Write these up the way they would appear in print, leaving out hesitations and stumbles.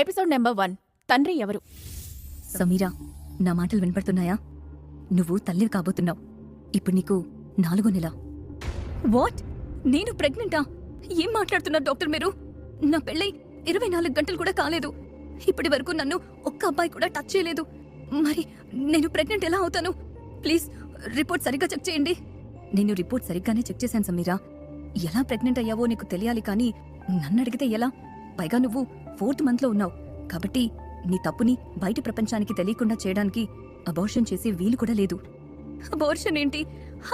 Episode number 1 తండ్రి ఎవరు? సమీరా, నా మాటలు వినపడుతున్నాయా? నువ్వు తల్లివి కాబోతున్నావు. ఇప్పుడు నీకు 4వ నెల. వాట్? నేను ప్రెగ్నెంటా? ఏం మాట్లాడుతున్నారు డాక్టర్ మీరు? నా పెళ్ళై 24 గంటలు కూడా కాలేదు. ఇప్పటి వరకు నన్ను ఒక్క అబ్బాయి కూడా టచ్ చేయలేదు. మరి నేను ప్రెగ్నెంట్ ఎలా అవుతాను? ప్లీజ్ రిపోర్ట్ సరిగ్గా చెక్ చేయండి. నేను రిపోర్ట్ సరిగ్గానే చెక్ చేశాను సమీరా. ఎలా ప్రెగ్నెంట్ అయ్యావో నీకు తెలియాలి కానీ నన్ను అడిగితే ఎలా? పైగా నువ్వు 4th మంత్లో ఉన్నావు కాబట్టి నీ తప్పుని బయట ప్రపంచానికి తెలియకుండా చేయడానికి అబార్షన్ చేసే వీలు కూడా లేదు. అబార్షన్ ఏంటి?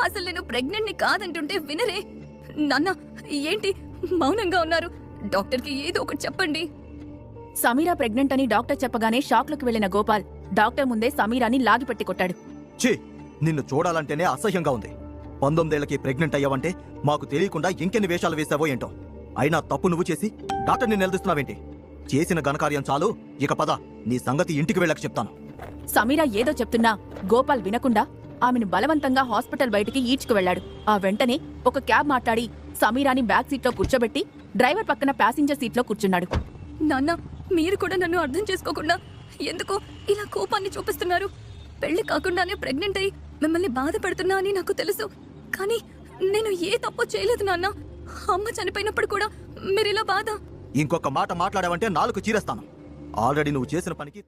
అసలు నేను ప్రెగ్నెంట్ని కాదంటుంటే వినరే. నాన్న ఏంటి మౌనంగా ఉన్నారు? డాక్టర్కి ఏదో ఒకటి చెప్పండి. సమీరా ప్రెగ్నెంట్ అని డాక్టర్ చెప్పగానే షాక్లోకి వెళ్లిన గోపాల్ డాక్టర్ ముందే సమీరాని లాగిపెట్టి కొట్టాడు. ఛీ, నిన్ను చూడాలంటేనే అసహ్యంగా ఉంది. 19 ఏళ్లకి ప్రెగ్నెంట్ అయ్యావంటే మాకు తెలియకుండా ఇంకెన్ని వేషాలు వేసావో ఏంటో. అయినా తప్పు నువ్వు చేసి డాక్టర్ని నిలదీస్తున్నావేంటి? చేసిన ఘనకార్యం చాలు, ఇక పద, నీ సంగతి ఇంటికి వెళ్ళక చెప్తాను. సమీరా ఏదో చెప్తున్నా గోపాల్ వినకుండా ఆమెను బలవంతంగా హాస్పిటల్ బయటికి ఈడ్చుకు వెళ్లాడు. ఆ వెంటనే ఒక క్యాబ్ మాట్లాడి సమీరాని బ్యాక్ సీట్లో కూర్చోబెట్టి డ్రైవర్ పక్కన ప్యాసింజర్ సీట్లో కూర్చున్నాడు. నాన్న, మీరు కూడా నన్ను అర్థం చేసుకోకుండా ఎందుకో ఇలా కోపాన్ని చూపిస్తున్నారు? పెళ్లి కాకుండానే ప్రెగ్నెంట్ అయి మిమ్మల్ని బాధ పెడుతున్నా అని నాకు తెలుసు. కానీ నేను ఏ తప్పు చేయలేదు నాన్న. అమ్మ చనిపోయినప్పుడు కూడా మీరిలా బాధ. ఇంకొక మాట మాట్లాడావంటే నాలుగు చీరేస్తాను. ఆల్రెడీ నువ్వు చేసిన పనికి